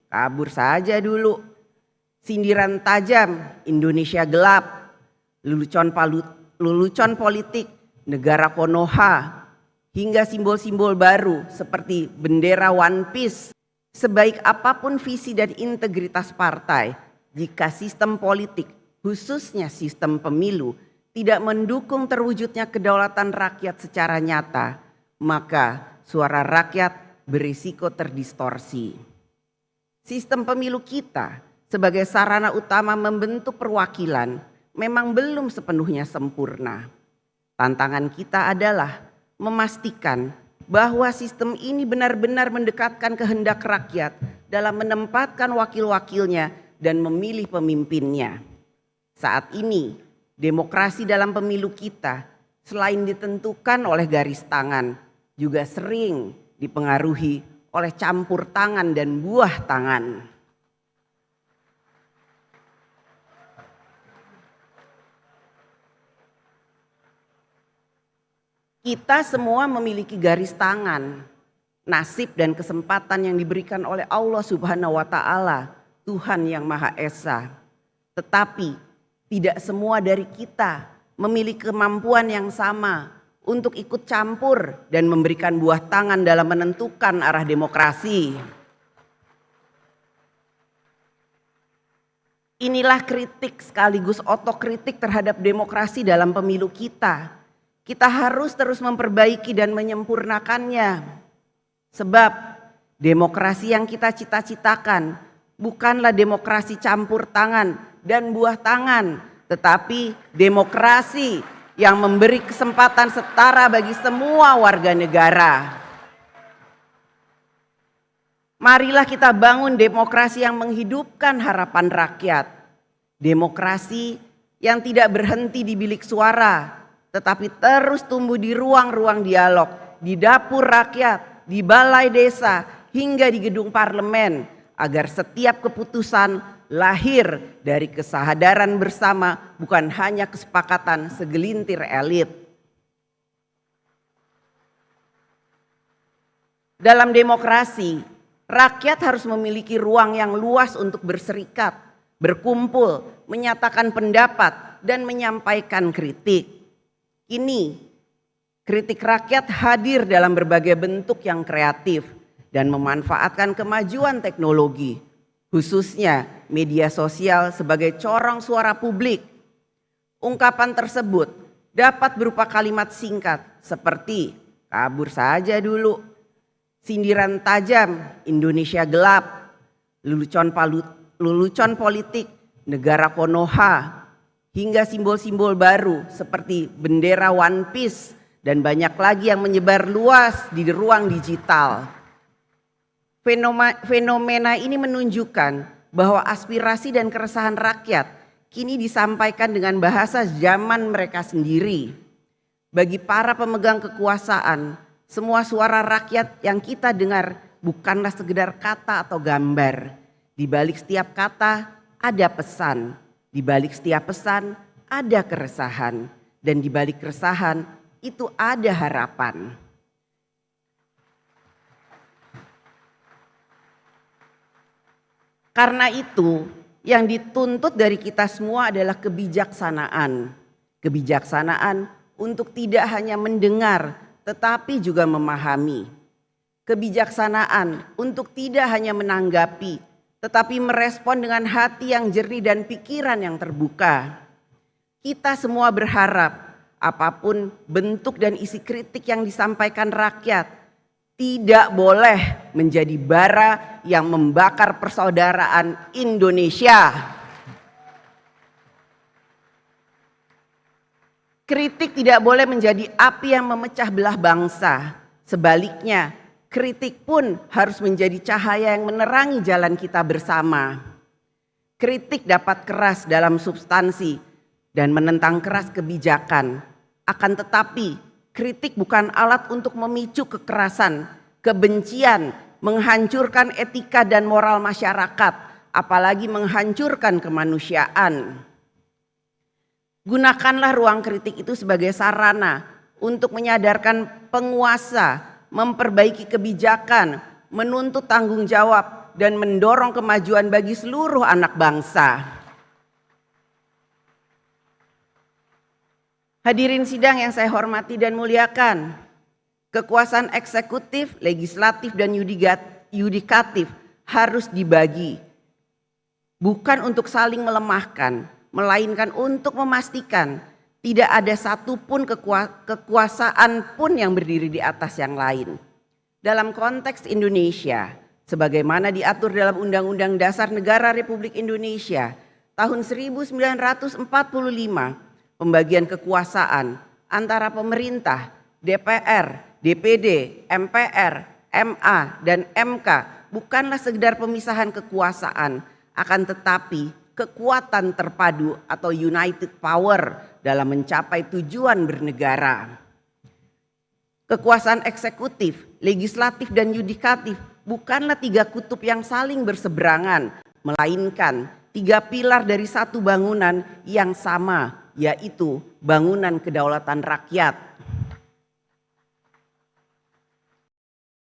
kabur saja dulu. Sindiran tajam, Indonesia gelap, lelucon politik, negara Konoha, hingga simbol-simbol baru seperti bendera One Piece. Sebaik apapun visi dan integritas partai, jika sistem politik, khususnya sistem pemilu, tidak mendukung terwujudnya kedaulatan rakyat secara nyata, maka suara rakyat berisiko terdistorsi. Sistem pemilu kita sebagai sarana utama membentuk perwakilan memang belum sepenuhnya sempurna. Tantangan kita adalah memastikan bahwa sistem ini benar-benar mendekatkan kehendak rakyat dalam menempatkan wakil-wakilnya dan memilih pemimpinnya. Saat ini, demokrasi dalam pemilu kita selain ditentukan oleh garis tangan, juga sering dipengaruhi oleh campur tangan dan buah tangan. Kita semua memiliki garis tangan, nasib dan kesempatan yang diberikan oleh Allah Subhanahu wa Ta'ala, Tuhan yang Maha Esa. Tetapi tidak semua dari kita memiliki kemampuan yang sama untuk ikut campur dan memberikan buah tangan dalam menentukan arah demokrasi. Inilah kritik sekaligus otokritik terhadap demokrasi dalam pemilu kita. Kita harus terus memperbaiki dan menyempurnakannya. Sebab demokrasi yang kita cita-citakan bukanlah demokrasi campur tangan dan buah tangan, tetapi demokrasi yang memberi kesempatan setara bagi semua warga negara. Marilah kita bangun demokrasi yang menghidupkan harapan rakyat. Demokrasi yang tidak berhenti di bilik suara, tetapi terus tumbuh di ruang-ruang dialog, di dapur rakyat, di balai desa, hingga di gedung parlemen, agar setiap keputusan lahir dari kesadaran bersama, bukan hanya kesepakatan segelintir elit. Dalam demokrasi, rakyat harus memiliki ruang yang luas untuk berserikat, berkumpul, menyatakan pendapat, dan menyampaikan kritik. Kini, kritik rakyat hadir dalam berbagai bentuk yang kreatif dan memanfaatkan kemajuan teknologi, khususnya media sosial sebagai corong suara publik. Ungkapan tersebut dapat berupa kalimat singkat seperti kabur saja dulu, sindiran tajam, Indonesia gelap, lelucon politik, negara Konoha, hingga simbol-simbol baru seperti bendera One Piece dan banyak lagi yang menyebar luas di ruang digital. Fenomena ini menunjukkan bahwa aspirasi dan keresahan rakyat kini disampaikan dengan bahasa zaman mereka sendiri. Bagi para pemegang kekuasaan, semua suara rakyat yang kita dengar bukanlah sekedar kata atau gambar. Di balik setiap kata ada pesan, di balik setiap pesan ada keresahan, dan di balik keresahan itu ada harapan. Karena itu, yang dituntut dari kita semua adalah kebijaksanaan. Kebijaksanaan untuk tidak hanya mendengar, tetapi juga memahami. Kebijaksanaan untuk tidak hanya menanggapi, tetapi merespon dengan hati yang jernih dan pikiran yang terbuka. Kita semua berharap apapun bentuk dan isi kritik yang disampaikan rakyat tidak boleh menjadi bara yang membakar persaudaraan Indonesia. Kritik tidak boleh menjadi api yang memecah belah bangsa. Sebaliknya, kritik pun harus menjadi cahaya yang menerangi jalan kita bersama. Kritik dapat keras dalam substansi dan menentang keras kebijakan. Akan tetapi, kritik bukan alat untuk memicu kekerasan, kebencian, menghancurkan etika dan moral masyarakat, apalagi menghancurkan kemanusiaan. Gunakanlah ruang kritik itu sebagai sarana untuk menyadarkan penguasa, memperbaiki kebijakan, menuntut tanggung jawab, dan mendorong kemajuan bagi seluruh anak bangsa. Hadirin sidang yang saya hormati dan muliakan, kekuasaan eksekutif, legislatif, dan yudikatif harus dibagi. Bukan untuk saling melemahkan, melainkan untuk memastikan tidak ada satupun kekuasaan pun yang berdiri di atas yang lain. Dalam konteks Indonesia, sebagaimana diatur dalam Undang-Undang Dasar Negara Republik Indonesia tahun 1945, pembagian kekuasaan antara pemerintah, DPR, DPD, MPR, MA, dan MK bukanlah sekedar pemisahan kekuasaan, akan tetapi kekuatan terpadu atau united power dalam mencapai tujuan bernegara. Kekuasaan eksekutif, legislatif, dan yudikatif bukanlah tiga kutub yang saling berseberangan, melainkan tiga pilar dari satu bangunan yang sama, yaitu bangunan kedaulatan rakyat.